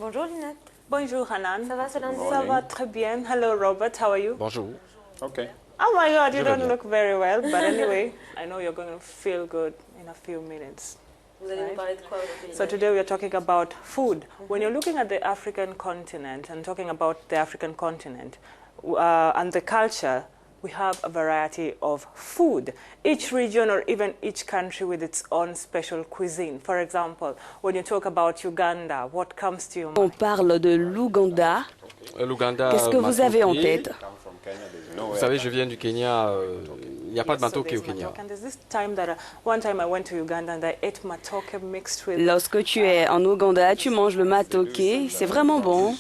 Bonjour Linette. Bonjour Hanan. Ça va ce lundi? Ça va très bien. Hello Robert, how are you? Bonjour. Okay. Oh my God, you Je vais don't bien. look very well, but anyway, I know you're going to feel good in a few minutes. Vous allez nous parler de quoi aujourd'hui? So today we are talking about food. When you're looking at the African continent and talking about the African continent and the culture, we have a variety of food. Each region or even each country with its own special cuisine. For example, when you talk about Uganda, what comes to your On mind? parle de l'Ouganda. L'Ouganda. Qu'est-ce que vous avez en tête? Vous savez, je viens du Kenya. Il n'y a pas de matoke au Kenya. And there's this time that one time I went to Uganda and I ate matoke mixed with Lorsque tu es en Ouganda, tu manges le matoke. C'est vraiment bon.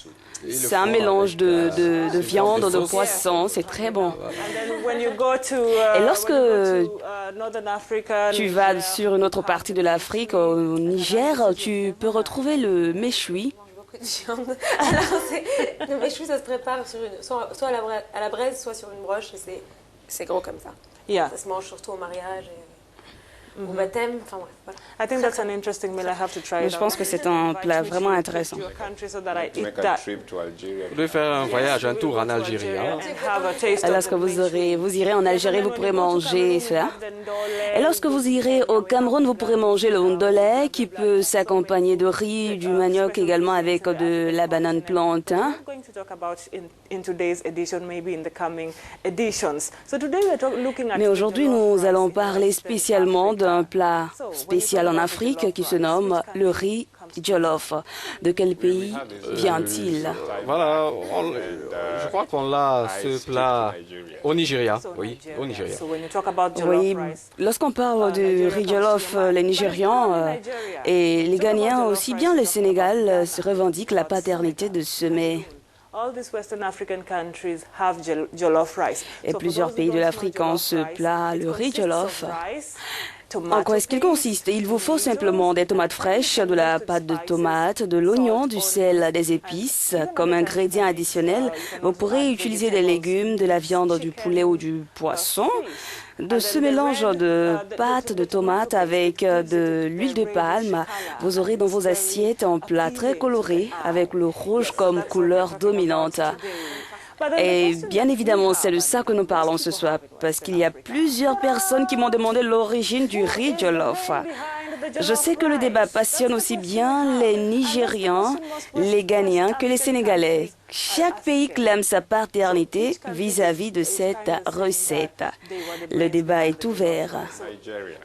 C'est un mélange de viande, de poisson. C'est très bon. And then when you go to Et lorsque Northern Africa, tu vas sur une autre partie de l'Afrique, au Niger, tu peux retrouver le méchoui. Beaucoup de viande. Alors, le méchoui, ça se prépare sur soit à la braise, soit sur une broche. Et c'est gros comme ça. yeah. Ça se mange surtout au mariage et au baptême. Enfin bref, voilà. I think that's an interesting meal. I have to try Mais it je pense out. que c'est un plat vraiment intéressant. Your country so that I To eat make a that. trip to Algeria. Vous devez faire un voyage, un tour en Algérie. Hein. And have a taste of Lorsque the vous irez en Algérie, vous pourrez manger cela. Et lorsque vous irez au Cameroun, vous pourrez manger le ndolé qui peut s'accompagner de riz, du manioc également avec de la banane plantain. I'm going to talk about in today's edition, maybe in the coming editions. So today we are looking at Mais aujourd'hui, nous allons parler spécialement spécialement d'un plat spécial en Afrique qui se nomme le riz jollof. De quel pays vient-il? Voilà, je crois qu'on l'a, ce plat, au Nigeria. Oui, au Nigeria. So when you talk about jollof Oui, rice, lorsqu'on parle du riz jollof, les Nigérians et les Ghanéens, aussi bien le Sénégal, se revendiquent la paternité de ce mets. all these Western African countries have jollof rice. Et So for plusieurs those who pays de don't know l'Afrique ont jollof ce rice, plat, it le riz consists jollof. of rice, En tomato quoi est-ce qu'il paste, consiste? Il vous faut simplement des tomates fraîches, de la pâte de tomate, de l'oignon, du sel, des épices. Comme ingrédient additionnel, vous pourrez utiliser des légumes, de la viande, du poulet ou du poisson. De ce mélange de pâte de tomate avec de l'huile de palme, vous aurez dans vos assiettes un plat très coloré avec le rouge comme couleur dominante. Et bien évidemment, c'est de ça que nous parlons ce soir, parce qu'il y a plusieurs personnes qui m'ont demandé l'origine du riz jollof. Je sais que le débat passionne aussi bien les Nigérians, les Ghanéens que les Sénégalais. Chaque pays clame sa paternité vis-à-vis de cette recette. Le débat est ouvert.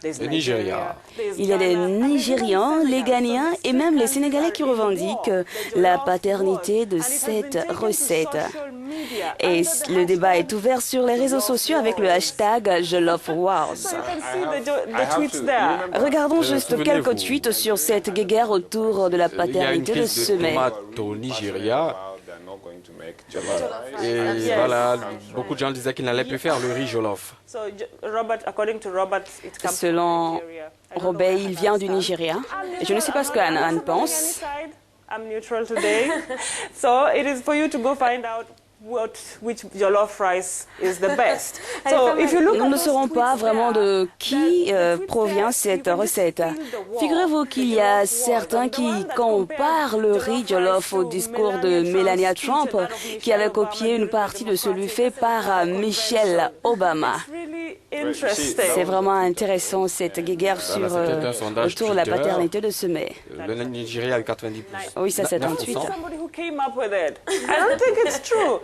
Le Nigeria. Il y a les Nigérians, les Ghanéens et même les Sénégalais qui revendiquent la paternité de cette recette. Et le débat est ouvert sur les réseaux sociaux avec le hashtag Jollof Wars. Regardons juste quelques tweets sur cette guéguerre autour de la Il y a une paternité de crise ce de mets. tomates au Nigeria. They're not going to make jollof. Et voilà, beaucoup de gens disaient qu'ils n'allaient plus faire le riz jollof. Selon Robert, il vient du Nigeria. Et je ne sais pas ce qu'Anne pense. I'm neutral today. So it is for you to go find out which jollof rice is the best. So if you look Nous at ne those saurons pas tweets vraiment there, de qui provient cette recette. Figurez-vous qu'il y a certains qui comparent le riz jollof au discours de Melania Trump, qui avait copié une partie de celui fait par Michelle Obama. really interesting. C'est vraiment intéressant cette guéguerre sur c'était un sondage autour de la Twitter. paternité de ce mets. Le Nigeria a 90%. Oui, ça c'est un tweet. Somebody who came up with it. I don't think it's true.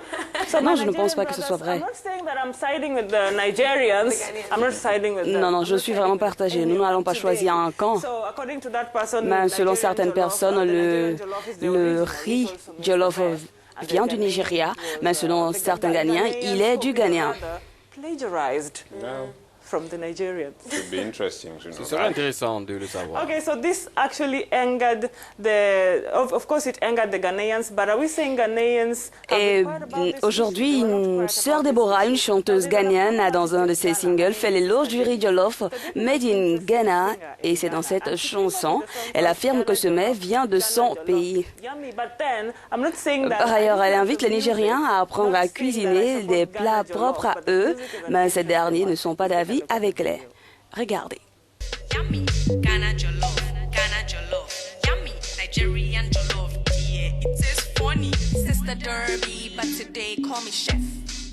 So Non, my je ne pense pas que ce Nigerian soit vrai. brothers, I'm not saying that I'm siding with the Nigerians. I'm not siding with them. Non, non, je suis vraiment partagée. Nous n'allons pas choisir un camp. So according to that person, Mais selon Nigerian certaines jollof, personnes, the le Nigerian jollof is the riz original jollof vient du Nigeria, mais selon certains Ghanéens, il est du Ghanéen. Plagiarized No. from the Nigerians. It would be interesting to know Ce serait that. intéressant de le savoir. Okay, so this actually angered of course it angered the Ghanaians, but are we saying Ghanaians have Et been quiet about this? aujourd'hui, une sœur Déborah, une chanteuse ghanéenne, a dans un de ses singles fait l'éloge du riz jollof made in Ghana. Et c'est dans cette chanson, elle affirme que ce mets vient de son pays. Yummy, but then I'm not saying that. Par ailleurs, elle invite les Nigériens à apprendre à cuisiner des plats propres à eux, mais ces derniers ne sont pas d'avis avec les. Regardez. Yummy, Ghana jollof, Ghana jollof. Yummy, Nigerian jollof. Yeah, it's derby, but today call me chef.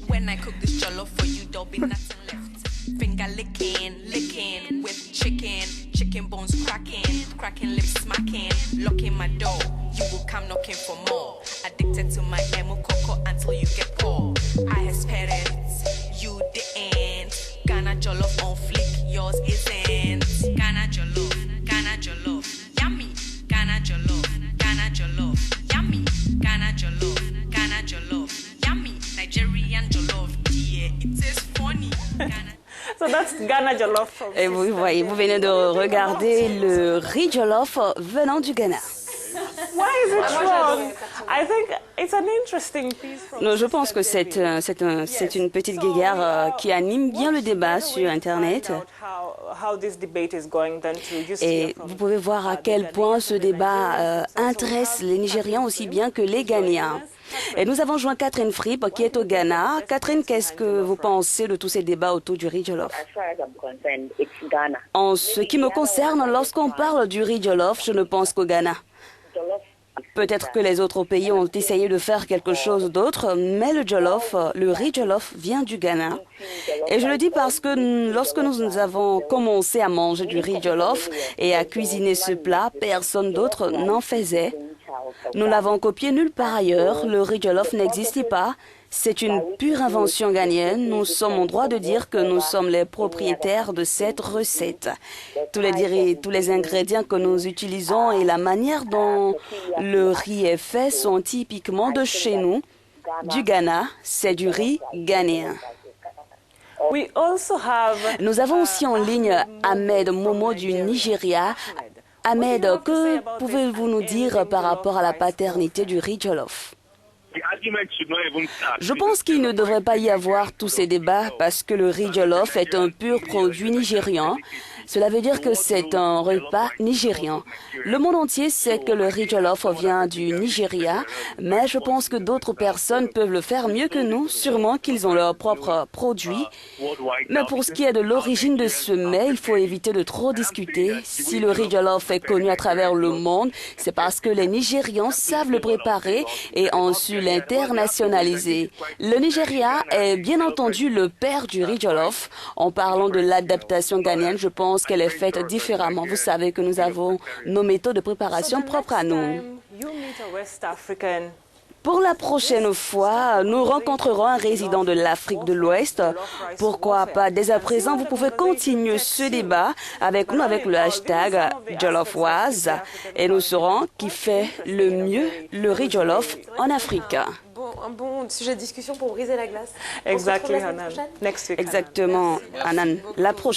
When I cook this jollof for you, there'll be nothing left. Finger licking with chicken bones cracking lips smacking, locking my door. You will come knocking for more. Addicted to my emo coco until you get poor. I have spirits, you didn't. Ghana jollof on flick, yours isn't. Ghana jollof, yummy. Ghana jollof, yummy. Ghana jollof, yummy. Nigerian jollof, yeah, it is funny. So that's Ghana jollof from Et vous voyez, vous venez de regarder le riz jollof venant du Ghana. Why is it wrong? I think it's an interesting piece from Non, je pense que c'est une petite guéguerre qui anime bien le débat sur Internet. How this debate is going then to just hear Et from vous pouvez voir à quel point ce débat intéresse les Nigérians aussi bien que les Ghanéens. Et nous avons joint Catherine Fripp qui est au Ghana. Catherine, qu'est-ce que vous pensez de tous ces débats autour du riz jollof? En ce qui me concerne, lorsqu'on parle du riz jollof, je ne pense qu'au Ghana. Peut-être que les autres pays ont essayé de faire quelque chose d'autre, mais le riz jollof vient du Ghana. Et je le dis parce que lorsque nous avons commencé à manger du riz jollof et à cuisiner ce plat, personne d'autre n'en faisait. Nous l'avons copié nulle part ailleurs, le riz jollof n'existait pas. C'est une pure invention ghanéenne. Nous sommes en droit de dire que nous sommes les propriétaires de cette recette. Tous les ingrédients que nous utilisons et la manière dont le riz est fait sont typiquement de chez nous, du Ghana. C'est du riz ghanéen. We also have Nous avons aussi en ligne Ahmed Momo du Nigeria. Ahmed, que pouvez-vous nous dire par rapport à la paternité du riz jollof? Je pense qu'il ne devrait pas y avoir tous ces débats parce que le riz jollof est un pur produit nigérian. Cela veut dire que c'est un repas nigérian. Le monde entier sait que le riz jollof vient du Nigeria, mais je pense que d'autres personnes peuvent le faire mieux que nous, sûrement qu'ils ont leurs propres produits. Mais pour ce qui est de l'origine de ce mets, il faut éviter de trop discuter. Si le riz jollof est connu à travers le monde, c'est parce que les Nigérians savent le préparer et ont su l'internationaliser. Le Nigeria est bien entendu le père du riz jollof. En parlant de l'adaptation ghanéenne, je pense qu'elle est faite différemment. Vous savez que nous avons nos méthodes de préparation propres à nous. Pour la prochaine fois, nous rencontrerons un résident de l'Afrique de l'Ouest. Pourquoi pas? Dès à présent, vous pouvez continuer ce débat avec nous avec le hashtag Jollofoise et nous saurons qui fait le mieux le riz jollof en Afrique. Un bon sujet de discussion pour briser la glace. Exactly, On se retrouve la semaine Hanan. prochaine. Next week. Exactement, Hanan. La prochaine.